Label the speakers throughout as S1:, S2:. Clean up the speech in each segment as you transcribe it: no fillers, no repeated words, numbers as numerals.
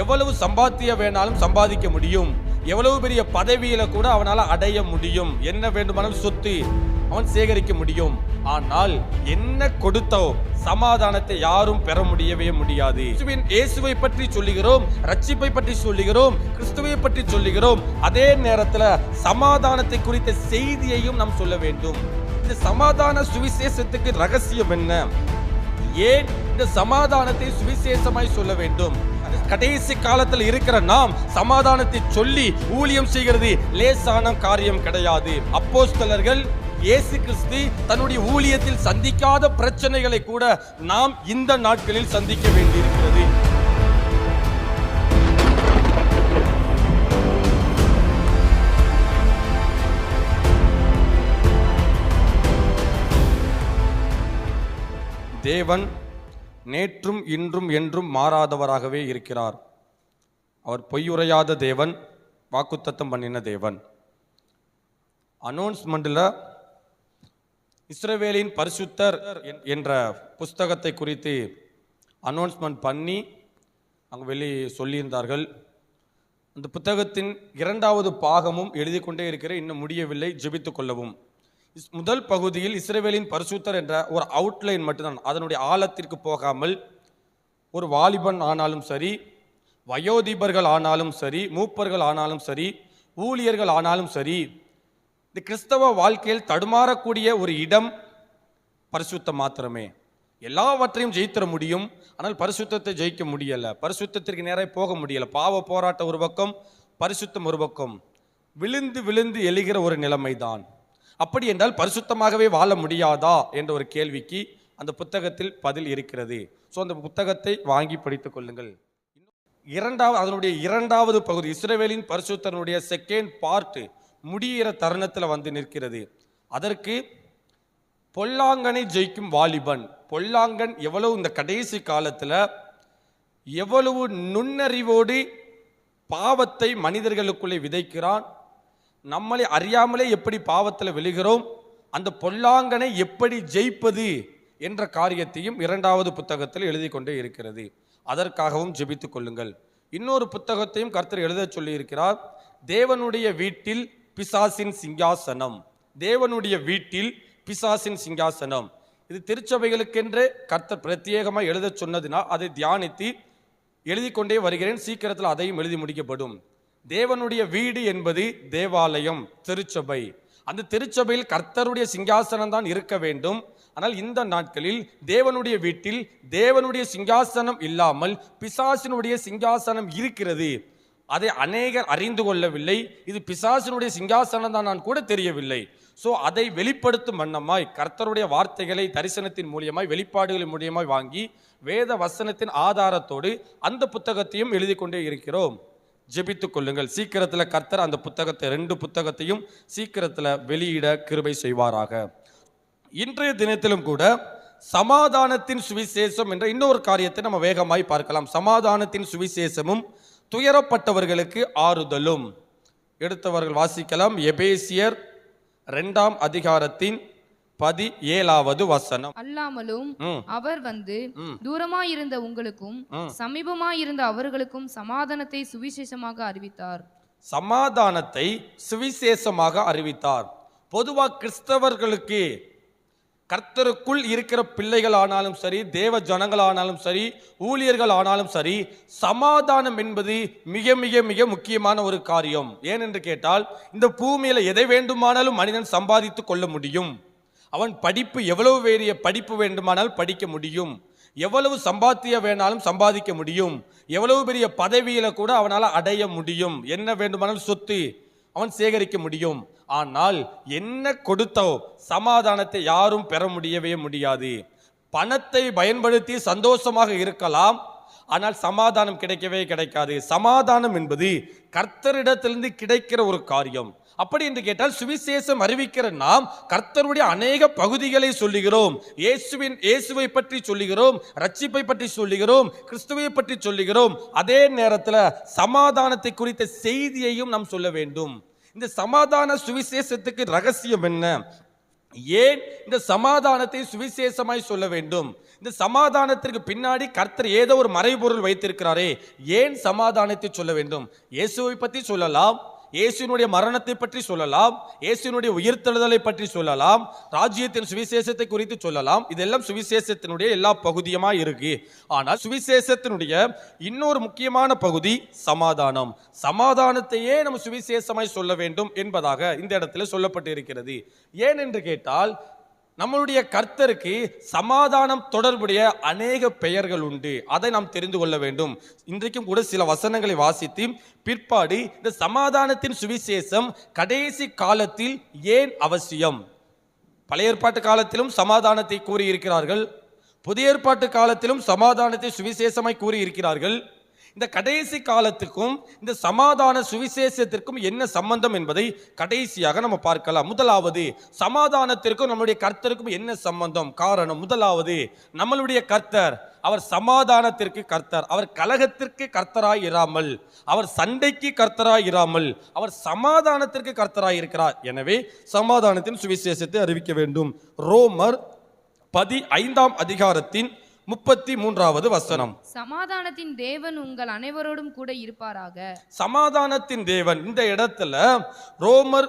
S1: எவ்வளவு சம்பாத்தியம் வேணாலும் சம்பாதிக்க முடியும், எவ்வளவு பெரிய பதவியில கூட அவனால அடைய முடியும், என்ன வேண்டுமானாலும் சொத்து அவன் சேகரிக்க முடியும். ஆனால் என்ன கொடுத்தோ சமாதானத்தை யாரும் பெற முடியவே முடியாது. இயேசுவை பற்றி சொல்லுகிறோம், ரட்சிப்பை பற்றி சொல்லுகிறோம், கிறிஸ்துவை பற்றி சொல்லுகிறோம். அதே நேரத்தில் சமாதானத்தை குறித்த செய்தியையும் நாம் சொல்ல வேண்டும். இந்த சமாதான சுவிசேஷத்துக்கு ரகசியம் என்ன? ஏன் இந்த சமாதானத்தை சுவிசேஷமாய் சொல்ல வேண்டும்? கடைசி காலத்தில் இருக்கிற நாம் சமாதானத்தை சொல்லி ஊழியம் செய்கிறது லேசான காரியம் கிடையாது. அப்போஸ்தலர்கள் இயேசு கிறிஸ்து தன்னுடைய ஊழியத்தில் சந்திக்காத பிரச்சனைகளை கூட நாம் இந்த நாட்களில் சந்திக்க வேண்டியிருக்கிறது. தேவன் நேற்றும் இன்றும் என்றும் மாறாதவராகவே இருக்கிறார். அவர் பொய்யுரையாத தேவன், வாக்குத்தத்தம் பண்ணின தேவன். அனௌன்ஸ்மெண்ட்டில் இஸ்ரவேலின் பரிசுத்தர் என்ற புஸ்தகத்தை குறித்து அனௌன்ஸ்மெண்ட் பண்ணி அங்கே வெளியே சொல்லியிருந்தார்கள். அந்த புத்தகத்தின் 2வது பாகமும் எழுதி கொண்டே இருக்கிற, இன்னும் முடியவில்லை, ஜெபித்துக் கொள்ளவும். முதல் பகுதியில் இஸ்ரவேலின் பரிசுத்தர் என்ற ஒரு அவுட்லைன் மட்டும்தான், அதனுடைய ஆழத்திற்கு போகாமல் ஒரு வாலிபன் ஆனாலும் சரி, வயோதிபர்கள் ஆனாலும் சரி, மூப்பர்கள் ஆனாலும் சரி, ஊழியர்கள் ஆனாலும் சரி, இந்த கிறிஸ்தவ வாழ்க்கையில் தடுமாறக்கூடிய ஒரு இடம் பரிசுத்தம் மாத்திரமே. எல்லாவற்றையும் ஜெயித்திட முடியும், ஆனால் பரிசுத்தத்தை ஜெயிக்க முடியலை, பரிசுத்தத்திற்கு நேராக போக முடியலை. பாவ போராட்டம் ஒரு பக்கம், பரிசுத்தம் ஒரு பக்கம், விழுந்து விழுந்து எழுகிற ஒரு நிலைமை தான். அப்படி என்றால் பரிசுத்தமாகவே வாழ முடியாதா என்ற ஒரு கேள்விக்கு அந்த புத்தகத்தில் பதில் இருக்கிறது. ஸோ அந்த புத்தகத்தை வாங்கி படித்துக் கொள்ளுங்கள். அதனுடைய 2வது பகுதி இஸ்ரவேலின் பரிசுத்தனுடைய 2nd பார்ட் முடிகிற தருணத்தில் வந்து நிற்கிறது. அதற்கு பொல்லாங்கனை ஜெயிக்கும் வாலிபன். பொல்லாங்கன் எவ்வளவு இந்த கடைசி காலத்தில் எவ்வளவு நுண்ணறிவோடு பாவத்தை மனிதர்களுக்குள்ளே விதைக்கிறான், நம்மளை அறியாமலே எப்படி பாவத்தில் விழுகிறோம், அந்த பொல்லாங்கனை எப்படி ஜெயிப்பது என்ற காரியத்தையும் 2வது புத்தகத்தில் எழுதி கொண்டே இருக்கிறது. அதற்காகவும் ஜெபித்துக் கொள்ளுங்கள். இன்னொரு புத்தகத்தையும் கர்த்தர் எழுத சொல்லி இருக்கிறார். தேவனுடைய வீட்டில் பிசாசின் சிங்காசனம். தேவனுடைய வீட்டில் பிசாசின் சிங்காசனம். இது திருச்சபைகளுக்கென்று கர்த்தர் பிரத்யேகமாக எழுத சொன்னதினால் அதை தியானித்து எழுதி கொண்டே வருகிறேன். சீக்கிரத்தில் அதையும் எழுதி முடிக்கப்படும். தேவனுடைய வீடு என்பது தேவாலயம், திருச்சபை. அந்த திருச்சபையில் கர்த்தருடைய சிங்காசனம் தான் இருக்க வேண்டும். ஆனால் இந்த நாட்களில் தேவனுடைய வீட்டில் தேவனுடைய சிங்காசனம் இல்லாமல் பிசாசினுடைய சிங்காசனம் இருக்கிறது. அதை அநேகர் அறிந்து கொள்ளவில்லை. இது பிசாசினுடைய சிங்காசனம் தான் நான் கூட தெரியவில்லை. ஸோ அதை வெளிப்படுத்தும் வண்ணமாய் கர்த்தருடைய வார்த்தைகளை தரிசனத்தின் மூலியமாய் வெளிப்பாடுகளின் மூலியமாய் வாங்கி வேத வசனத்தின் ஆதாரத்தோடு அந்த புத்தகத்தையும் எழுதி கொண்டே இருக்கிறோம். ஜெபித்துக் கொள்ளுங்கள். சீக்கிரத்தில் கர்த்தர் அந்த புத்தகத்தை 2 புத்தகத்தையும் சீக்கிரத்தில் வெளியிட கிருபை செய்வாராக. இன்றைய தினத்திலும் கூட சமாதானத்தின் சுவிசேஷம் என்ற இன்னொரு காரியத்தை நம்ம வேகமாய் பார்க்கலாம். சமாதானத்தின் சுவிசேஷமும் துயரப்பட்டவர்களுக்கு ஆறுதலும். எடுத்தவர்கள் வாசிக்கலாம். எபேசியர் 2ஆம் அதிகாரத்தின் 17வது வசனம்.
S2: அல்லாமலும் அவர் வந்து தூரமாயிருந்த உங்களுக்கும் சமீபமாயிருந்த அவர்களுக்கும் சமாதானத்தை சுவிசேஷமாக அறிவித்தார்.
S1: சமாதானத்தை சுவிசேஷமாக அறிவித்தார். பொதுவாக கிறிஸ்தவர்களுக்கு, கர்த்தருக்குள் இருக்கிற பிள்ளைகள் ஆனாலும் சரி, தேவ ஜனங்கள் ஆனாலும் சரி, ஊழியர்கள் ஆனாலும் சரி, சமாதானம் என்பது மிக மிக மிக முக்கியமான ஒரு காரியம். ஏனென்று கேட்டால், இந்த பூமியில எதை வேண்டுமானாலும் மனிதன் சம்பாதித்து கொள்ள முடியும். அவன் படிப்பு எவ்வளவு பெரிய படிப்பு வேண்டுமானால் படிக்க முடியும், எவ்வளவு சம்பாத்தியம் வேணாலும் சம்பாதிக்க முடியும், எவ்வளவு பெரிய பதவியில கூட அவனால் அடைய முடியும், என்ன வேண்டுமானாலும் சொத்து அவன் சேகரிக்க முடியும். ஆனால் என்ன கொடுத்தோ சமாதானத்தை யாரும் பெற முடியவே முடியாது. பணத்தை பயன்படுத்தி சந்தோஷமாக இருக்கலாம், ஆனால் சமாதானம் கிடைக்கவே கிடைக்காது. சமாதானம் என்பது கர்த்தரிடத்திலிருந்து கிடைக்கிற ஒரு காரியம். அப்படி என்று கேட்டால் சுவிசேஷம் அறிவிக்கிற நாம் கர்த்தருடைய அநேக பகுதிகளை சொல்லுகிறோம். இயேசுவை பற்றி சொல்லுகிறோம், ரட்சிப்பை பற்றி சொல்லுகிறோம், கிறிஸ்துவை பற்றி சொல்லுகிறோம். அதே நேரத்தில் சமாதானத்தை குறித்த செய்தியையும் நாம் சொல்ல வேண்டும். இந்த சமாதான சுவிசேஷத்துக்கு ரகசியம் என்ன? ஏன் இந்த சமாதானத்தை சுவிசேஷமாய் சொல்ல வேண்டும்? இந்த சமாதானத்திற்கு பின்னாடி கர்த்தர் ஏதோ ஒரு மறைபொருள் வைத்திருக்கிறாரே, ஏன் சமாதானத்தை சொல்ல வேண்டும்? இயேசுவை பற்றி சொல்லலாம், இயேசுவினுடைய மரணத்தை பற்றி சொல்லலாம், இயேசுவினுடைய உயிர்த்தெழுதலை பற்றி சொல்லலாம், ராஜ்யத்தின் சுவிசேஷத்தை குறித்து சொல்லலாம். இதெல்லாம் சுவிசேஷத்தினுடைய எல்லா பகுதியுமா இருக்கு. ஆனால் சுவிசேஷத்தினுடைய இன்னொரு முக்கியமான பகுதி சமாதானம். சமாதானத்தையே நம்ம சுவிசேஷமாய் சொல்ல வேண்டும் என்பதாக இந்த இடத்துல சொல்லப்பட்டு இருக்கிறது. ஏன் என்று கேட்டால், நம்மளுடைய கர்த்தருக்கு சமாதானம் தொடர்புடைய அநேக பெயர்கள் உண்டு. அதை நாம் தெரிந்து கொள்ள வேண்டும். இன்றைக்கும் கூட சில வசனங்களை வாசித்து பிற்பாடு இந்த சமாதானத்தின் சுவிசேஷம் கடைசி காலத்தில் ஏன் அவசியம்? பழைய ஏற்பாட்டு காலத்திலும் சமாதானத்தை கூறியிருக்கிறார்கள், புதிய ஏற்பாட்டு காலத்திலும் சமாதானத்தை சுவிசேஷமாய் கூறியிருக்கிறார்கள். இந்த கடைசி காலத்துக்கும் இந்த சமாதான சுவிசேஷத்திற்கும் என்ன சம்பந்தம் என்பதை கடைசியாக நம்ம பார்க்கலாம். முதலாவது, சமாதானத்திற்கும் நம்முடைய கர்த்தருக்கும் என்ன சம்பந்தம்? காரணம், முதலாவது, நம்மளுடைய கர்த்தர் அவர் சமாதானத்திற்கு கர்த்தர். அவர் கலகத்திற்கு கர்த்தராய் இராமல், அவர் சண்டைக்கு கர்த்தராய் இராமல், அவர் சமாதானத்திற்கு கர்த்தராய் இருக்கிறார். எனவே சமாதானத்தின் சுவிசேஷத்தை அறிவிக்க வேண்டும். ரோமர் 15ஆம் அதிகாரத்தின் 33வது வசனம்.
S2: சமாதானத்தின் தேவன் உங்கள் அனைவரோடும் கூட இருப்பாராக.
S1: சமாதானத்தின் தேவன், இந்த இடத்துல ரோமர்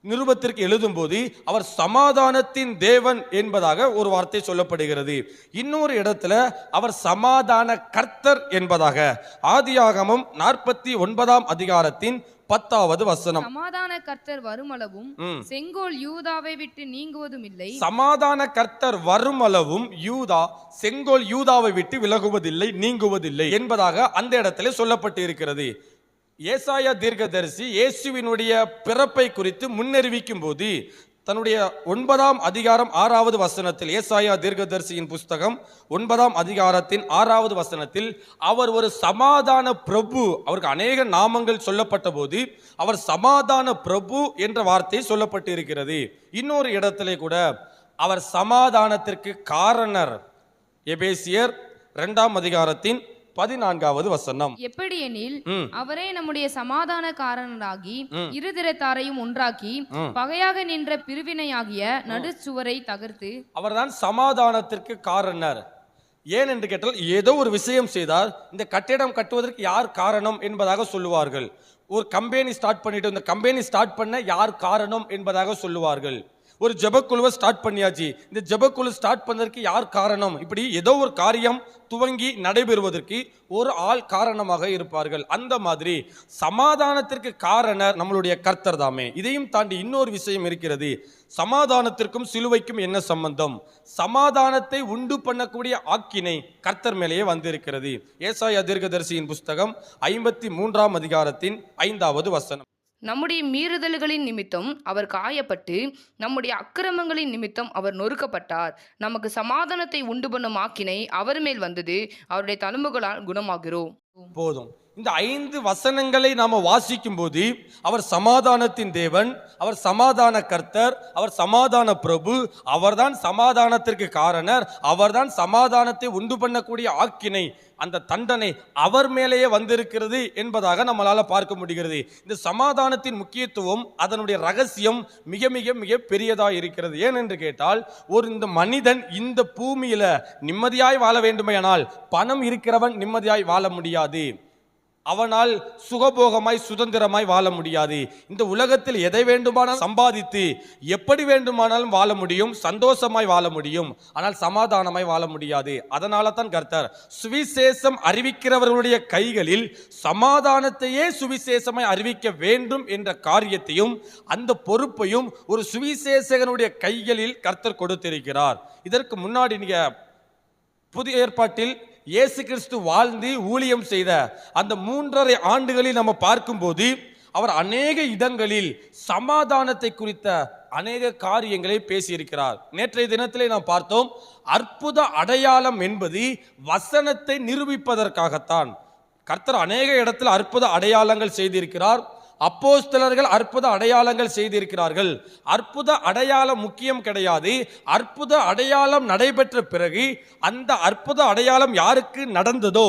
S1: நிருபத்திற்கு எழுதும் போது அவர் சமாதானத்தின் தேவன் என்பதாக ஒரு வார்த்தை சொல்லப்படுகிறது. இன்னொரு இடத்துல அவர் சமாதான கர்த்தர் என்பதாக ஆதியாகமம் 49ஆம் அதிகாரத்தின் 10வது வசனம்.
S2: சமாதான கர்த்தர் வருமளவும் செங்கோல் யூதாவை விட்டு நீங்குவதும் இல்லை.
S1: சமாதான கர்த்தர் வருமளவும் யூதா செங்கோல் யூதாவை விட்டு விலகுவதில்லை, நீங்குவதில்லை என்பதாக அந்த இடத்துல சொல்லப்பட்டு இருக்கிறது. ஏசாயா தீர்க்கதரிசி இயேசுவினுடைய பிறப்பை குறித்து முன்னறிவிக்கும் போது தன்னுடைய 9ஆம் அதிகாரம் 6வது வசனத்தில், ஏசாயா தீர்க்கதரிசியின் புஸ்தகம் 9ஆம் அதிகாரத்தின் 6வது வசனத்தில், அவர் ஒரு சமாதான பிரபு, அவருக்கு அநேக நாமங்கள் சொல்லப்பட்ட போது அவர் சமாதான பிரபு என்ற வார்த்தை சொல்லப்பட்டு இருக்கிறது. இன்னொரு இடத்திலே கூட அவர் சமாதானத்திற்கு காரணர். எபேசியர் 2ஆம் அதிகாரத்தின் 14வது வசனம்.
S2: எப்படியெனில் அவரே நம்முடைய சமாதான காரணராகி இருதிரத்தாரையும் ஒன்றாக்கி பகையாக நின்ற பிரிவினையாகிய நடுச்சுவரை தகர்த்து.
S1: அவர்தான் சமாதானத்திற்கு காரணர். ஏன் என்று கேட்டால், ஏதோ ஒரு விஷயம் செய்தால் இந்த கட்டிடம் கட்டுவதற்கு யார் காரணம் என்பதாக சொல்லுவார்கள். ஒரு கம்பெனி ஸ்டார்ட் பண்ணிட்டு இந்த கம்பெனி ஸ்டார்ட் பண்ண யார் காரணம் என்பதாக சொல்லுவார்கள். ஒரு ஜெபக்குழுவை ஸ்டார்ட் பண்ணியாச்சு, இந்த ஜெபக்குழு ஸ்டார்ட் பண்ணதற்கு யார் காரணம்? இப்படி ஏதோ ஒரு காரியம் துவங்கி நடைபெறுவதற்கு ஒரு ஆள் காரணமாக இருப்பார்கள். அந்த மாதிரி சமாதானத்திற்கு காரணர் நம்மளுடைய கர்த்தர் தாமே. இதையும் தாண்டி இன்னொரு விஷயம் இருக்கிறது. சமாதானத்திற்கும் சிலுவைக்கும் என்ன சம்பந்தம்? சமாதானத்தை உண்டு பண்ணக்கூடிய ஆக்கினை கர்த்தர் மேலேயே வந்திருக்கிறது. ஏசாயா தீர்க்கதரிசியின் புஸ்தகம் 53ஆம் அதிகாரத்தின் 5வது வசனம்.
S3: நம்முடைய மீறுதல்களின் நிமித்தம் அவர் காயப்பட்டு நம்முடைய அக்கிரமங்களின் நிமித்தம் அவர் நொறுக்கப்பட்டார். நமக்கு சமாதானத்தை உண்டு பண்ணும் ஆக்கினை அவர் மேல் வந்தது, அவருடைய தழும்புகளால் குணமாகிறோம்.
S1: போதும். இந்த 5 வசனங்களை நாம வாசிக்கும் போது அவர் சமாதானத்தின் தேவன், அவர் சமாதான கர்த்தர், அவர் சமாதான பிரபு, அவர்தான் சமாதானத்திற்கு காரணர், அவர்தான் சமாதானத்தை உண்டு பண்ணக்கூடிய ஆக்கினை, அந்த தண்டனை அவர் மேலேயே வந்திருக்கிறது என்பதாக நம்மளால பார்க்க முடிகிறது. இந்த சமாதானத்தின் முக்கியத்துவம், அதனுடைய ரகசியம் மிக மிக மிக பெரியதா இருக்கிறது. ஏன் என்று கேட்டால், இந்த மனிதன் இந்த பூமியில நிம்மதியாய் வாழ வேண்டுமானால் பணம் இருக்கிறவன் நிம்மதியாய் வாழ முடியாது. அவனால் சுகபோகமாய் சுதந்திரமாய் வாழ முடியாது. இந்த உலகத்தில் எதை வேண்டுமானால் சம்பாதித்து எப்படி வேண்டுமானாலும் வாழ முடியும், சந்தோஷமாய் வாழ முடியும். ஆனால் சமாதானமாய் வாழ முடியாது. அதனால தான் கர்த்தர் சுவிசேஷம் அறிவிக்கிறவர்களுடைய கைகளில் சமாதானத்தையே சுவிசேஷமாய் அறிவிக்க வேண்டும் என்ற காரியத்தையும் அந்த பொறுப்பையும் ஒரு சுவிசேஷகனுடைய கைகளில் கர்த்தர் கொடுத்திருக்கிறார். இதற்கு முன்னாடி நீங்க புதிய ஏற்பாட்டில் இயேசு கிறிஸ்து வாழ்ந்து ஊழியம் செய்த அந்த 3.5 ஆண்டுகளில் நம்ம பார்க்கும்போது அவர் அநேக இடங்களில் சமாதானத்தை குறித்த அநேக காரியங்களை பேசியிருக்கிறார். நேற்றைய தினத்திலே நாம் பார்த்தோம், அற்புத அடையாளம் என்பது வசனத்தை நிரூபிப்பதற்காகத்தான். கர்த்தர் அநேக இடத்தில் அற்புத அடையாளங்கள் செய்திருக்கிறார். அப்போஸ்தலர்கள் அற்புத அடையாளங்கள் செய்திருக்கிறார்கள். அற்புத அடையாளம் முக்கியம் கிடையாது. அற்புத அடையாளம் நடைபெற்ற பிறகு அந்த அற்புத அடையாளம் யாருக்கு நடந்ததோ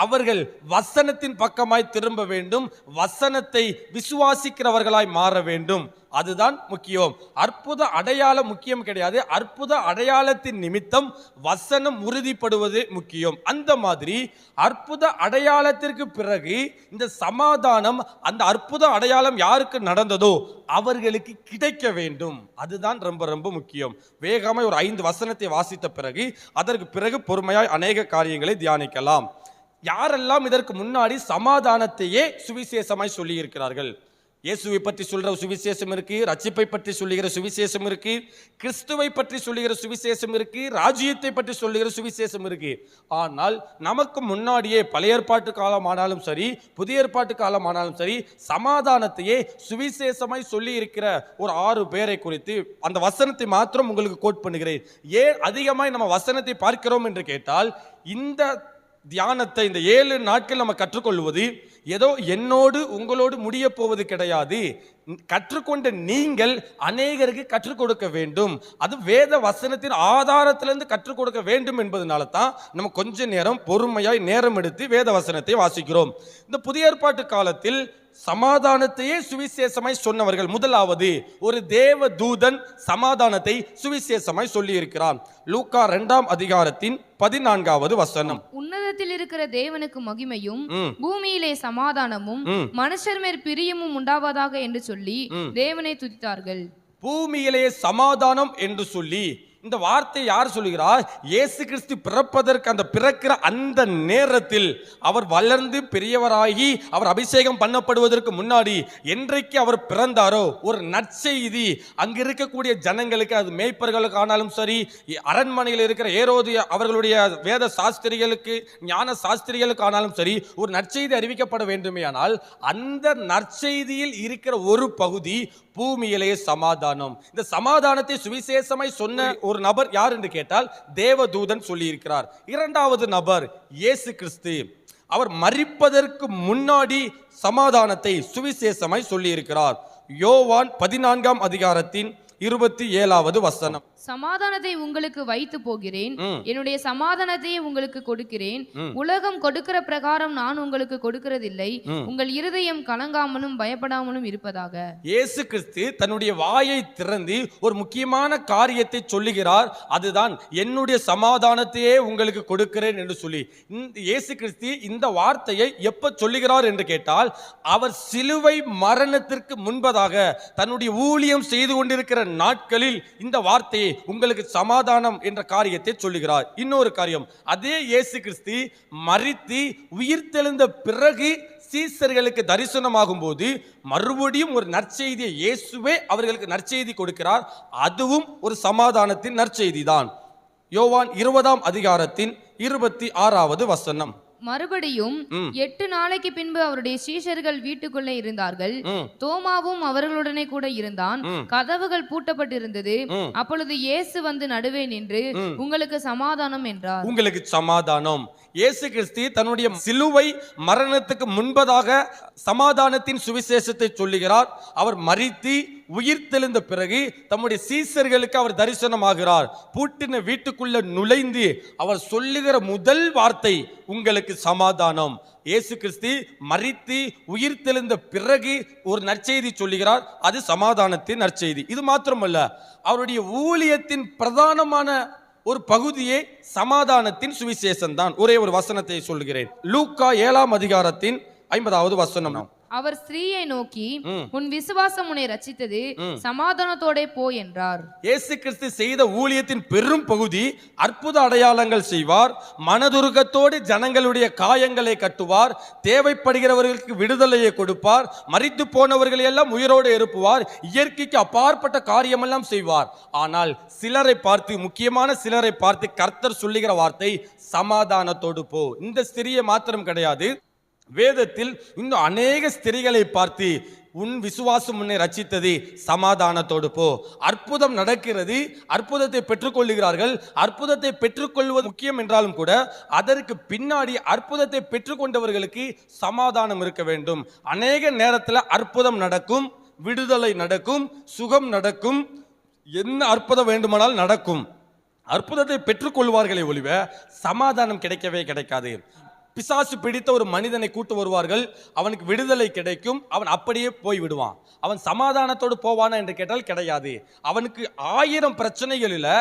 S1: அவர்கள் வசனத்தின் பக்கமாய் திரும்ப வேண்டும், வசனத்தை விசுவாசிக்கிறவர்களாய் மாற வேண்டும். அதுதான் முக்கியம். அற்புத அடையாளம் முக்கியம் கிடையாது. அற்புத அடையாளத்தின் நிமித்தம் வசனம் உறுதிப்படுவது முக்கியம். அந்த மாதிரி அற்புத அடையாளத்திற்கு பிறகு இந்த சமாதானம், அந்த அற்புத அடையாளம் யாருக்கு நடந்ததோ அவர்களுக்கு கிடைக்க வேண்டும். அதுதான் ரொம்ப ரொம்ப முக்கியம். வேகமாய் ஒரு 5 வசனத்தை வாசித்த பிறகு அதற்கு பிறகு பொறுமையாய் அநேக காரியங்களை தியானிக்கலாம். யாரெல்லாம் இதற்கு முன்னாடி சமாதானத்தையே சுவிசேஷமாய் சொல்லி இருக்கிறார்கள்? இயேசுவை பற்றி சொல்ற சுவிசேஷம் இருக்கு, ரட்சிப்பை பற்றி சொல்லுகிற சுவிசேஷம் இருக்கு, கிறிஸ்துவை பற்றி சொல்லுகிற சுவிசேஷம் இருக்கு, ராஜ்யத்தை பற்றி சொல்லுகிற சுவிசேஷம் இருக்கு. ஆனால் நமக்கு முன்னாடியே பழைய ஏற்பாட்டு காலம் ஆனாலும் சரி, புதிய ஏற்பாட்டு காலம் ஆனாலும் சரி, சமாதானத்தையே சுவிசேஷமாய் சொல்லி இருக்கிற ஒரு 6 பேரை குறித்து அந்த வசனத்தை மாத்திரம் உங்களுக்கு கோட் பண்ணுகிறேன். ஏன் அதிகமாய் நம்ம வசனத்தை பார்க்கிறோம் என்று கேட்டால், இந்த தியானத்தை இந்த 7 நாட்கள் நம்ம கற்றுக்கொள்வது ஏதோ என்னோடு உங்களோடு முடிய போவது கிடையாது. கற்றுக்கொண்ட நீங்கள் அநேகருக்கு கற்றுக் கொடுக்க வேண்டும். அது வேத வசனத்தின் ஆதாரத்திலிருந்து கற்றுக் கொடுக்க வேண்டும் என்பதனால தான் நம்ம கொஞ்ச நேரம் பொறுமையாய் நேரம் எடுத்து வேத வசனத்தை வாசிக்கிறோம். இந்த புதிய ஏற்பாட்டு காலத்தில் சமாதானத்தையே சுவிசேஷமாய் சொன்னவர்கள், முதலாவது ஒரு தேவ தூதன் சமாதானத்தை சுவிசேஷமாய் சொல்லி இருக்கிறான். லூக்கா 2ஆம் அதிகாரத்தின் 14வது வசனம்.
S2: உன்னதத்தில் இருக்கிற தேவனுக்கு மகிமையும் பூமியிலே சமாதானமும் மனுஷர் மேல் பிரியமும் உண்டாவதாக என்று சொல்லி தேவனை துதித்தார்கள்.
S1: பூமியிலே சமாதானம் என்று சொல்லி இந்த வார்த்தை யார் சொல்லுகிறார்? இயேசு கிறிஸ்து பிறப்பதற்கு அந்த பிறக்கிற அந்த நேரத்தில் அவர் வளர்ந்து பெரியவராகி அவர் அபிஷேகம் பண்ணப்படுவதற்கு முன்னாடி என்றைக்கு அவர் பிறந்தாரோ ஒரு நற்செய்தி அங்க இருக்கக்கூடிய ஜனங்களுக்கு, அது மேய்ப்பர்களுக்கு ஆனாலும் சரி, அரண்மனையில் இருக்கிற ஏரோது அவர்களுடைய வேத சாஸ்திரிகளுக்கு, ஞான சாஸ்திரிகளுக்கு ஆனாலும் சரி, ஒரு நற்செய்தி அறிவிக்கப்பட வேண்டுமே. ஆனால் அந்த நற்செய்தியில் இருக்கிற ஒரு பகுதி பூமியிலே சமாதானம். இந்த சமாதானத்தை சுவிசேஷமாய் சொன்ன ஒரு நபர் யார் என்று கேட்டால் தேவதூதன் சொல்லி இருக்கிறார். 2வது நபர் இயேசு கிறிஸ்து. அவர் மரிப்பதற்கு முன்னாடி சமாதானத்தை சுவிசேஷமாய் சொல்லி இருக்கிறார். யோவான் 14ஆம் அதிகாரத்தின் 27வது வசனம்.
S2: சமாதானத்தை உங்களுக்கு வைத்து போகிறேன், என்னுடைய சமாதானத்தையே உங்களுக்கு கொடுக்கிறேன். உலகம் கொடுக்கிற பிரகாரம் நான் உங்களுக்கு கொடுக்கிறதில்லை. உங்கள் இருதயம் கலங்காமலும் பயப்படாமலும் இருப்பதாக. இயேசு கிறிஸ்து தன்னுடைய வாயை திறந்து ஒரு முக்கியமான காரியத்தை சொல்லுகிறார். அதுதான் என்னுடைய சமாதானத்தையே உங்களுக்கு கொடுக்கிறேன் என்று சொல்லி. இயேசு கிறிஸ்து இந்த வார்த்தையை எப்ப சொல்லுகிறார் என்று கேட்டால், அவர் சிலுவை மரணத்திற்கு முன்பதாக தன்னுடைய ஊழியம் செய்து கொண்டிருக்கிற நாட்களில் இந்த வார்த்தையை உங்களுக்கு சமாதானம் என்ற காரியத்தை சொல்லுகிறார். இன்னொரு காரியம், அதே இயேசு கிறிஸ்து மரித்து உயிர்த்தெழுந்த பிறகு சீசர்களுக்கு தரிசனமாகும் போது மறுபடியும் ஒரு நற்செய்தியை இயேசுவே அவர்களுக்கு நற்செய்தி கொடுக்கிறார். அதுவும் ஒரு சமாதானத்தின் நற்செய்தி தான். யோவான் 20ஆம் அதிகாரத்தின் 26வது வசனம். மறுபடியும் 8 நாளைக்கு பின்பு அவருடைய சீஷர்கள் வீட்டுக்குள்ளே இருந்தார்கள். தோமாவும் அவர்களுடனே கூட இருந்தான். கதவுகள் பூட்டப்பட்டிருந்தது. அப்பொழுது இயேசு வந்து நடுவே நின்று உங்களுக்கு சமாதானம் என்றார். உங்களுக்கு சமாதானம். இயேசு கிறிஸ்து தன்னுடைய சிலுவை மரணத்துக்கு முன்பதாக சமாதானத்தின் சுவிசேஷத்தை சொல்லுகிறார். அவர் மரித்து உயிர்த்தெழுந்த பிறகு தம்முடைய சீசர்களுக்கு அவர் தரிசனமாகிறார். பூட்டின வீட்டுக்குள்ள நுழைந்து அவர் சொல்லுகிற முதல் வார்த்தை உங்களுக்கு சமாதானம். இயேசு கிறிஸ்து மரித்து உயிர்த்தெழுந்த பிறகு ஒரு நற்செய்தி சொல்லுகிறார். அது சமாதானத்தின் நற்செய்தி. இது மாத்திரமல்ல, அவருடைய ஊழியத்தின் பிரதானமான ஒரு பகுதியே சமாதானத்தின் சுவிசேஷம் தான். ஒரே ஒரு வசனத்தை சொல்லுகிறேன். லூக்கா 7ஆம் அதிகாரத்தின் 50வது வசனம். அவர் ஸ்திரீயை நோக்கி, உன் விசுவாசம் உன்னை ரட்சித்தது, சமாதானத்தோட போ என்றார். இயேசு கிறிஸ்து செய்த ஊழியத்தின் பெரும் பகுதி அற்புத அடையாளங்கள் செய்வார், மனதுருக்கத்தோடு ஜனங்களுடைய காயங்களை கட்டுவார், தேவைப்படுகிறவர்களுக்கு விடுதலையை கொடுப்பார், மரித்து போனவர்களை எல்லாம் உயிரோடு எழுப்புவார், இயற்கைக்கு அப்பாற்பட்ட காரியமெல்லாம் செய்வார். ஆனால் சிலரை பார்த்து, முக்கியமான சிலரை பார்த்து கர்த்தர் சொல்லுகிற வார்த்தை சமாதானத்தோடு போ. இந்த ஸ்திரியை மாத்திரம் கிடையாது, வேதத்தில் இன்னும் அநேக ஸ்திரிகளை பார்த்து உன் விசுவாசம் உன்னை ரட்சித்தது, சமாதானத்தோடு போ. அற்புதம் நடக்கிறது, அற்புதத்தை பெற்றுக்கொள்ளுகிறார்கள். அற்புதத்தை பெற்றுக்கொள்வது முக்கியம் என்றாலும் கூட அதற்கு பின்னாடி அற்புதத்தை பெற்றுக்கொண்டவர்களுக்கு சமாதானம் இருக்க வேண்டும். அநேக நேரத்தில் அற்புதம் நடக்கும், விடுதலை நடக்கும், சுகம் நடக்கும், என்ன அற்புதம் வேண்டுமானால் நடக்கும். அற்புதத்தை பெற்றுக்கொள்வார்களே ஒழிய சமாதானம் கிடைக்கவே கிடைக்காது.
S1: பிசாசு பிடித்த ஒரு மனிதனை கூட்டு வருவார்கள், அவனுக்கு விடுதலை கிடைக்கும், அவன் அப்படியே போய் விடுவான். அவன் சமாதானத்தோடு போவானா என்று கேட்டால் கிடையாது. அவனுக்கு 1000 பிரச்சனைகளில்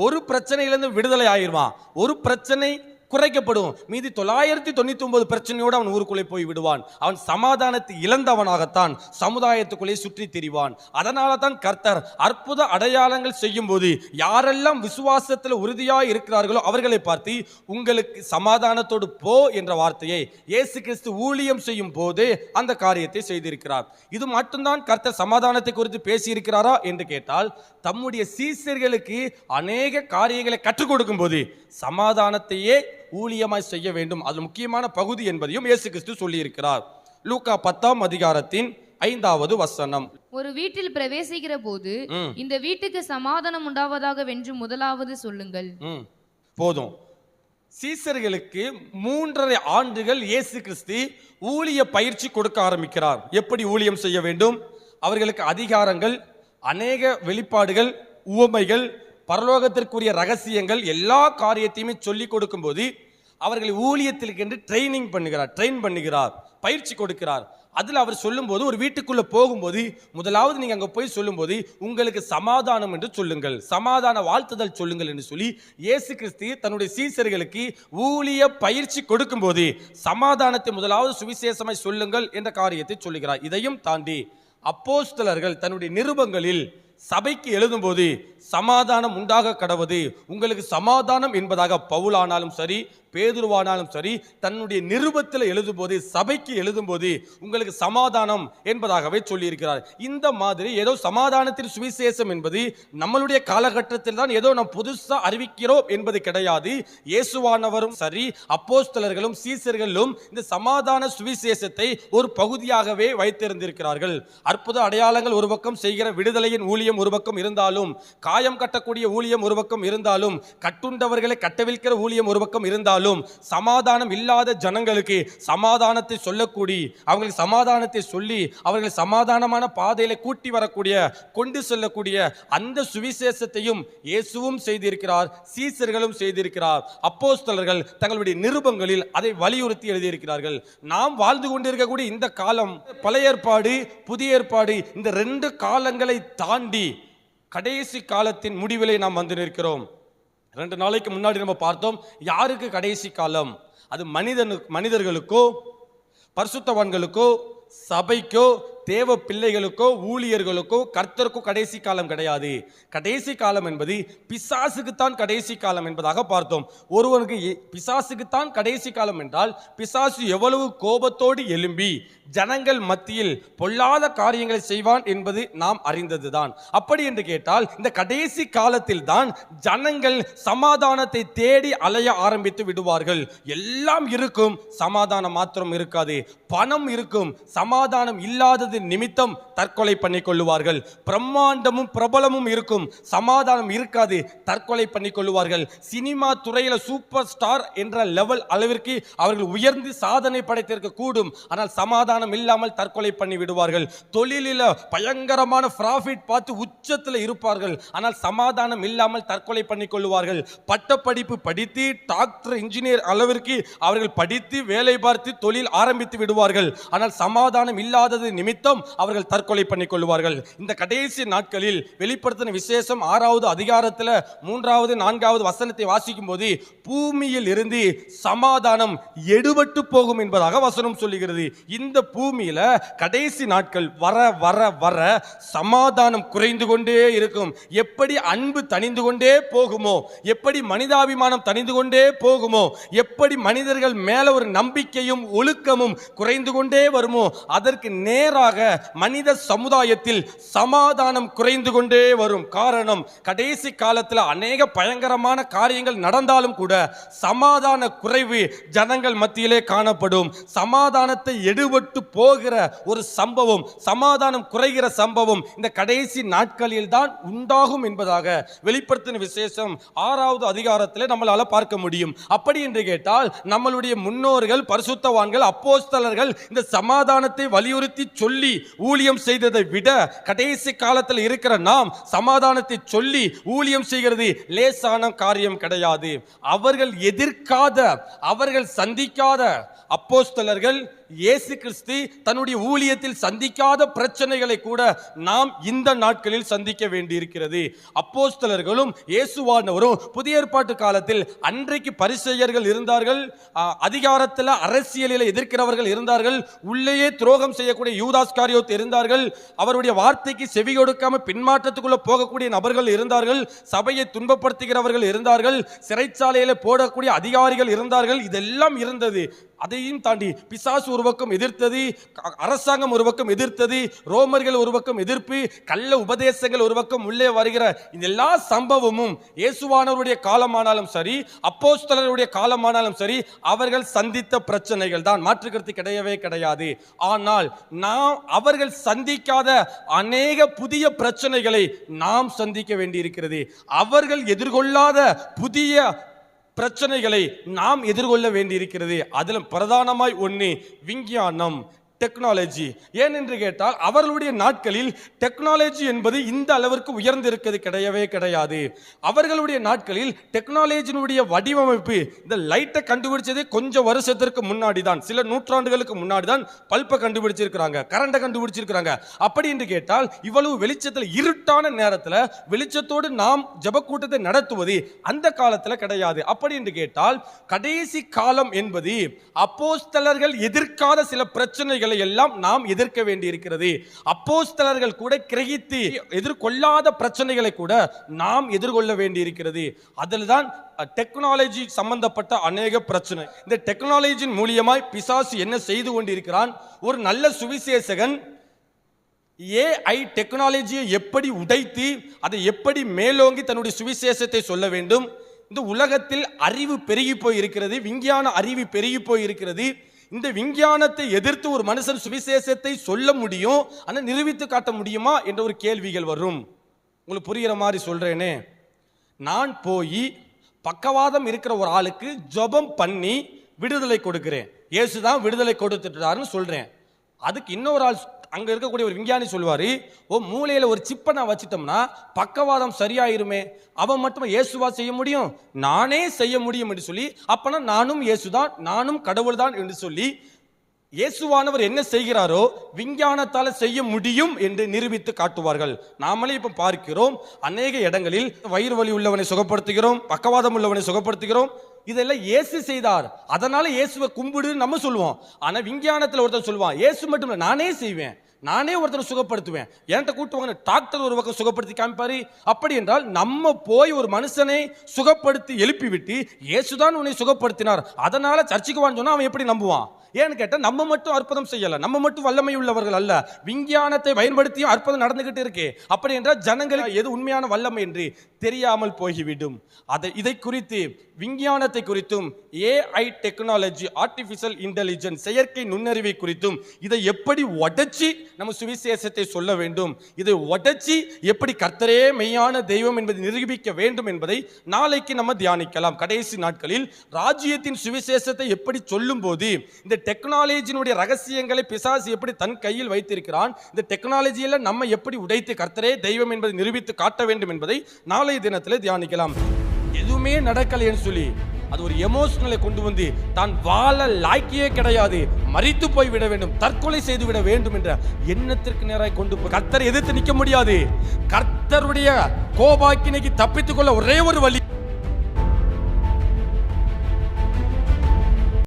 S1: ஒரு பிரச்சனையிலிருந்து விடுதலை ஆயிடுவான், ஒரு பிரச்சனை குறைக்கப்படும், மீதி 999 பிரச்சனையோடு அவன் ஊருக்குள்ளே போய் விடுவான். அவன் சமாதானத்தை இழந்தவனாகத்தான் சமுதாயத்துக்குள்ளே சுற்றி திரிவான். அதனால தான் கர்த்தர் அற்புத அடையாளங்கள் செய்யும் போது யாரெல்லாம் விசுவாசத்தில் உறுதியாய் இருக்கிறார்களோ அவர்களை பார்த்து உங்களுக்கு சமாதானத்தோடு போ என்ற வார்த்தையை இயேசு கிறிஸ்து ஊழியம் செய்யும் போது அந்த காரியத்தை செய்திருக்கிறார். இது மட்டும்தான் கர்த்தர் சமாதானத்தை குறித்து பேசியிருக்கிறாரா என்று கேட்டால், தம்முடைய சீசர்களுக்கு அநேக காரியங்களை கற்றுக் கொடுக்கும் போது சமாதானத்தையே ஊழியமாய் செய்ய வேண்டும், அது முக்கியமான பகுதி என்பதையும் இயேசு கிறிஸ்து சொல்லி இருக்கிறார். லூக்கா 10ஆம் அதிகாரத்தின் 5வது வசனம்.
S2: ஒரு வீட்டில் பிரவேசிக்கிற போது இந்த வீட்டுக்கு சமாதானம் உண்டாவதாக வென்று முதலாவது சொல்லுங்கள்.
S1: போதும். சீசர்களுக்கு 3.5 ஆண்டுகள் இயேசு கிறிஸ்து ஊழிய பயிற்சி கொடுக்க ஆரம்பிக்கிறார். எப்படி ஊழியம் செய்ய வேண்டும், அவர்களுக்கு அதிகாரங்கள், அநேக வெளிப்பாடுகள், உவமைகள், பரலோகத்திற்குரிய ரகசியங்கள், எல்லா காரியத்தையுமே சொல்லிக் கொடுக்கும் போது அவர்களை ஊழியத்திற்கு ட்ரைன் பண்ணுகிறார், பயிற்சி கொடுக்கிறார். அதில் அவர் சொல்லும்போது, ஒரு வீட்டுக்குள்ள போகும்போது முதலாவது நீங்க அங்க போய் சொல்லும்போது உங்களுக்கு சமாதானம் என்று சொல்லுங்கள், சமாதான வாழ்த்துதல் சொல்லுங்கள் என்று சொல்லி இயேசு கிறிஸ்து தன்னுடைய சீசர்களுக்கு ஊழிய பயிற்சி கொடுக்கும் போது சமாதானத்தை முதலாவது சுவிசேஷமாய் சொல்லுங்கள் என்ற காரியத்தை சொல்லுகிறார். இதையும் தாண்டி அப்போஸ்தலர்கள் தன்னுடைய நிருபங்களில் சபைக்கு எழுதும்போது சமாதானம் உண்டாக கடவது, உங்களுக்கு சமாதானம் என்பதாக பவுலானாலும் சரி, பேதுருவானாலும் சரி, தன்னுடைய நிருபத்தில் எழுதும்போது, சபைக்கு எழுதும்போது உங்களுக்கு சமாதானம் என்பதாகவே சொல்லியிருக்கிறார். இந்த மாதிரி ஏதோ சமாதானத்தின் சுவிசேஷம் என்பது நம்மளுடைய காலகட்டத்தில் தான் ஏதோ நாம் புதுசா அறிவிக்கிறோம் என்பது கிடையாது. இயேசுவானவரும் சரி, அப்போஸ்தலர்களும் சீசர்களும் இந்த சமாதான சுவிசேஷத்தை ஒரு பகுதியாகவே வைத்திருந்திருக்கிறார்கள். அற்புத அடையாளங்கள் ஒரு பக்கம் செய்கிற விடுதலையின் ஊழியம் ஒரு பக்கம் இருந்தாலும், காயம் கட்டக்கூடிய ஊழியம் ஒரு பக்கம் இருந்தாலும், கட்டுண்டவர்களை கட்டவிழ்க்கிற ஊழியம் ஒரு பக்கம் இருந்தாலும், சமாதானம் இல்லாத ஜனங்களுக்கு சமாதானத்தை சொல்லக்கூடி, அவங்களுக்கு சமாதானத்தை சொல்லி அவர்கள் சமாதானமான பாதையில கூட்டி வரக்கூடிய, கொண்டு செல்லக்கூடிய அந்த சுவிசேஷத்தையும் இயேசுவும் செய்திருக்கிறார், சீசர்களும் செய்திருக்கிறார். அப்போஸ்தலர்கள் தங்களுடைய நிருபங்களில் அதை வலியுறுத்தி எழுதியிருக்கிறார்கள். நாம் வாழ்ந்து கொண்டிருக்கக்கூடிய இந்த காலம், பழைய ஏற்பாடு புதிய ஏற்பாடு, இந்த 2 காலங்களை தாண்டி கடைசி காலத்தின் முடிவிலே நாம் வந்து நிற்கிறோம். 2 நாளைக்கு முன்னாடி நம்ம பார்த்தோம், யாருக்கு கடைசி காலம்? அது மனிதர்களுக்கோ, பரிசுத்தவான்களுக்கோ, சபைக்கோ, தேவ பிள்ளைகளுக்கோ, ஊழியர்களுக்கோ, கர்த்தருக்கோ கடைசி காலம் கிடையாது. கடைசி காலம் என்பது பிசாசுக்குத்தான் கடைசி காலம் என்பதாக பார்த்தோம். ஒருவனுக்கு பிசாசுக்குத்தான் கடைசி காலம் என்றால், பிசாசு எவ்வளவு கோபத்தோடு எழும்பி ஜனங்கள் மத்தியில் பொல்லாத காரியங்களை செய்வான் என்பது நாம் அறிந்ததுதான். அப்படி என்று கேட்டால், இந்த கடைசி காலத்தில் தான் ஜனங்கள் சமாதானத்தை தேடி அலைய ஆரம்பித்து விடுவார்கள். எல்லாம் இருக்கும், சமாதானம் மாத்திரம் இருக்காது. பணம் இருக்கும், சமாதானம் இல்லாதது நிமித்தம் தற்கொலை பண்ணிக் கொள்ளுவார்கள். பிரம்மாண்டமும் பிரபலமும் இருக்கும், சமாதானம் இருக்காது, தற்கொலை பண்ணிக் கொள்ளுவார்கள். சினிமா துறையில சூப்பர் ஸ்டார் என்ற லெவல் அளவிற்கு அவர்கள் உயர்ந்து சாதனை படைத்திருக்க கூடும், ஆனால் சமாதானம் இல்லாமல் தற்கொலை பண்ணி விடுவார்கள். தொழிலில் பயங்கரமான ப்ராஃபிட் பார்த்து உச்சத்தில் இருப்பார்கள், ஆனால் சமாதானம் இல்லாமல் தற்கொலை பண்ணிக் கொள்ளுவார்கள். பட்டப்படிப்பு படித்து டாக்டர், இன்ஜினியர் அளவிற்கு அவர்கள் படித்து வேலை பார்த்து தொழில் ஆரம்பித்து விடுவார்கள், ஆனால் சமாதானம் இல்லாதது நிமித்தம் அவர்கள் தற்கொலை பண்ணிக் கொள்வார்கள். இந்த கடைசி நாட்களில் வெளிப்படுத்தின விசேஷம் 6வது அதிகாரத்தில் 3வது 4வது வசனத்தை வாசிக்கும் போது, பூமியில் இருந்து சமாதானம் எடுபட்டு போகும் என்பதாக வசனம் சொல்லுகிறது. இந்த பூமியில கடைசி நாட்கள் வர வர வர சமாதானம் குறைந்து கொண்டே இருக்கும். எப்படி அன்பு தணிந்து கொண்டே போகுமோ, எப்படி மனிதாபிமானம் தணிந்து கொண்டே போகுமோ, எப்படி மனிதர்கள் மேல ஒரு நம்பிக்கையும் ஒழுக்கமும் குறைந்து கொண்டே வருமோ, அதற்கு நேராக மனித சமுதாயத்தில் சமாதானம் குறைந்து கொண்டே வரும். காரணம், கடைசி காலத்தில் அநேக பயங்கரமான காரியங்கள் நடந்தாலும் கூட சமாதான குறைவு ஜனங்கள் மத்தியிலே காணப்படும். சமாதானத்தை எடுபட்டு போகிற ஒரு சம்பவம், சமாதானம் குறைகிற சம்பவம் இந்த கடைசி நாட்களில் தான் உண்டாகும் என்பதாக வெளிப்படுத்தின விசேஷம் 6வது அதிகாரத்தில் நம்மளால பார்க்க முடியும். அப்படி என்று கேட்டால், நம்மளுடைய முன்னோர்கள், பரிசுத்தவான்கள், அப்போஸ்தலர்கள் இந்த சமாதானத்தை வலியுறுத்தி சொல்லி சொல்லி ஊழியம் செய்ததை விட கடைசி காலத்தில் இருக்கிற நாம் சமாதானத்தை சொல்லி ஊழியம் செய்கிறது லேசான காரியம் கிடையாது. அவர்கள் எதிர்க்காத, அவர்கள் சந்திக்காத அப்போஸ்தலர்கள் இயேசு கிறிஸ்து தன்னுடைய ஊழியத்தில் சந்திக்காத பிரச்சனைகளை கூட நாம் இந்த நாட்களில் சந்திக்க வேண்டியிருக்கிறது. அப்போஸ்தலர்களும் இயேசுவானவரும் புதிய ஏற்பாட்டு காலத்தில் அன்றைக்கு பரிசேயர்கள் இருந்தார்கள், அதிகாரத்தில் அரசியலில் எதிர்க்கிறவர்கள் இருந்தார்கள், உள்ளேயே துரோகம் செய்யக்கூடிய யூதாஸ்காரியோத் இருந்தார்கள், அவருடைய வார்த்தைக்கு செவி கொடுக்காம பின்மாற்றத்துக்குள்ள போகக்கூடிய நபர்கள் இருந்தார்கள், சபையை துன்பப்படுத்துகிறவர்கள் இருந்தார்கள், சிறைச்சாலையில போடக்கூடிய அதிகாரிகள் இருந்தார்கள். இதெல்லாம் இருந்தது. அதையும் தாண்டி பிசாசு ஒரு பக்கம் எதிர்த்தது, அரசாங்கம் ஒரு பக்கம் எதிர்த்தது, ரோமர்கள் ஒரு பக்கம் எதிர்ப்பு, கள்ள உபதேசங்கள் ஒரு பக்கம் உள்ளே வருகிற இந்த எல்லா சம்பவமும் இயேசுவானவருடைய காலமானாலும் சரி, அப்போஸ்தலருடைய காலமானாலும் சரி, அவர்கள் சந்தித்த பிரச்சனைகள் தான், மாற்றுக்கருத்து கிடையவே கிடையாது. ஆனால் நாம் அவர்கள் சந்திக்காத அநேக புதிய பிரச்சனைகளை நாம் சந்திக்க வேண்டியிருக்கிறது. அவர்கள் எதிர்கொள்ளாத புதிய பிரச்சனைகளை நாம் எதிர்கொள்ள வேண்டியிருக்கிறது. அதில் பிரதானமாய் ஒன்று விஞ்ஞானம், டெக்னாலஜி. ஏன் என்று கேட்டால் அவர்களுடைய நாட்களில் டெக்னாலஜி என்பது இந்த அளவிற்கு உயர்ந்திருக்கிறது கிடையவே கிடையாது. அவர்களுடைய நாட்களில் டெக்னாலஜியினுடைய வடிவமைப்பு, இந்த லைட்டை கண்டுபிடிச்சதே கொஞ்சம் வருஷத்திற்கு முன்னாடி தான், சில நூற்றாண்டுகளுக்கு முன்னாடி தான் பல்பை கண்டுபிடிச்சிருக்கிறாங்க, கரண்டை கண்டுபிடிச்சிருக்கிறாங்க. அப்படி என்று கேட்டால் இவ்வளவு வெளிச்சத்தில், இருட்டான நேரத்தில் வெளிச்சத்தோடு நாம் ஜெபக்கூட்டத்தை நடத்துவது அந்த காலத்தில் கிடையாது. அப்படி என்று கேட்டால் கடைசி காலம் என்பது அப்போஸ்தலர்கள் எதிர்க்காத சில பிரச்சனைகள் எல்லாம் நாம் எதிர்க்க வேண்டியிருக்கிறது. அப்போஸ்தலர்கள் கூட கிரகித்து எதிர்கொள்ளாத பிரச்சனைகளை கூட நாம் எதிர்கொள்ள வேண்டியிருக்கிறது. அதில் தான் டெக்னாலஜி சம்பந்தப்பட்ட அநேக பிரச்சனை. இந்த டெக்னாலஜியின் மூலியமாய் பிசாசு என்ன செய்து கொண்டிருக்கிறான்? ஒரு நல்ல சுவிசேஷகன் ஏஐ டெக்னாலஜியை எப்படி உடைத்து அதை எப்படி மேலோங்கி தன்னுடைய சுவிசேஷத்தை சொல்ல வேண்டும்? இந்த உலகத்தில் அறிவு பெருகி போய் இருக்கிறது, விஞ்ஞான அறிவு பெருகி போய் இருக்கிறது. இந்த விஞ்ஞானத்தை எதிர்த்து ஒரு மனுஷன் சுவிசேஷத்தை சொல்ல முடியும், ஆனால் நிரூபித்து காட்ட முடியுமா என்ற ஒரு கேள்விகள் வரும். உங்களுக்கு புரிகிற மாதிரி சொல்றேனே, நான் போய் பக்கவாதம் இருக்கிற ஒரு ஆளுக்கு ஜெபம் பண்ணி விடுதலை கொடுக்கிறேன், இயேசுதான் விடுதலை கொடுத்துட்டாருன்னு சொல்றேன். அதுக்கு இன்னொரு ஆள் அங்க இருக்கக்கூடிய ஒரு விஞ்ஞானி சொல்வாரு, ஓ மூளையில ஒரு சிப்பை நான் வச்சிட்டோம்னா பக்கவாதம் சரியாயிருமே, அவன் மட்டும் இயேசுவா செய்ய முடியும், நானே செய்ய முடியும் என்று சொல்லி, அப்பனா நானும் இயேசுதான், நானும் கடவுள் தான் என்று சொல்லி இயேசுவானவர் என்ன செய்கிறாரோ விஞ்ஞானத்தால செய்ய முடியும் என்று நிரூபித்து காட்டுவார்கள். நாமளே இப்ப பார்க்கிறோம், அநேக இடங்களில் வயிறு வலி உள்ளவனை சுகப்படுத்துகிறோம், பக்கவாதம் உள்ளவனை சுகப்படுத்துகிறோம். இதெல்லாம் இயேசு செய்தார், அதனால இயேசுவை கும்பிடு நம்ம சொல்லுவோம். ஆனா விஞ்ஞானத்தில் ஒருத்தர் சொல்லுவான், இயேசு மட்டும் இல்லை நானே செய்வேன், நானே ஒருத்தரை சுகப்படுத்துவேன், என்கிட்ட கூட்டுவாங்க. டாக்டர் ஒரு பக்கம் சுகப்படுத்தி காமிப்பாரு. அப்படி என்றால் நம்ம போய் ஒரு மனுஷனை சுகப்படுத்தி எழுப்பி விட்டு இயேசுதான் உன்னை சுகப்படுத்தினார் அதனால சர்ச்சைக்கு வான்னு சொன்னா அவன் எப்படி நம்புவான்? ஏன்னு கேட்டா நம்ம மட்டும் அற்புதம் செய்யல, நம்ம மட்டும் வல்லமை உள்ளவர்கள் அல்ல, விஞ்ஞானத்தை பயன்படுத்தியும் அற்புதம் நடந்துகிட்டு இருக்கு. அப்படி என்றால் ஜனங்களுக்கு எது உண்மையான வல்லமை என்று தெரியாமல் போய்விடும். இதை குறித்து, விஞ்ஞானத்தை குறித்தும், ஏஐ டெக்னாலஜி, ஆர்டிபிஷியல் இன்டெலிஜென்ஸ், செயற்கை நுண்ணறிவை குறித்தும் இதை எப்படி உடைச்சி நம்ம சுவிசேஷத்தை சொல்ல வேண்டும், இதை உடைச்சி எப்படி கர்த்தரே மெய்யான தெய்வம் என்பதை நிரூபிக்க வேண்டும் என்பதை நாளைக்கு நம்ம தியானிக்கலாம். கடைசி நாட்களில் ராஜ்யத்தின் சுவிசேஷத்தை எப்படி சொல்லும் போது இந்த டெக்னாலஜியினுடைய ரகசியங்களை பிசாசு எப்படி தன் கையில் வைத்திருக்கிறான், இந்த டெக்னாலஜியில நம்ம எப்படி உடைத்து கர்த்தரே தெய்வம் என்பதை நிரூபித்து காட்ட வேண்டும் என்பதை நாளைய தினத்தில் தியானிக்கலாம். எதுவுமே நடக்கலைன்னு சொல்லி அது ஒரு எமோஷனலை கொண்டு வந்து தான் வாழ லாய்க்கியே கிடையாது, மரித்து போய் விட வேண்டும், தற்கொலை செய்து விட வேண்டும் என்ற எண்ணத்திற்கு நேராக கொண்டு போய் கர்த்தரை எதிர்த்து நிற்க முடியாது. கர்த்தருடைய கோபாக்கினைக்கு தப்பித்துக் கொள்ள ஒரே ஒரு வழி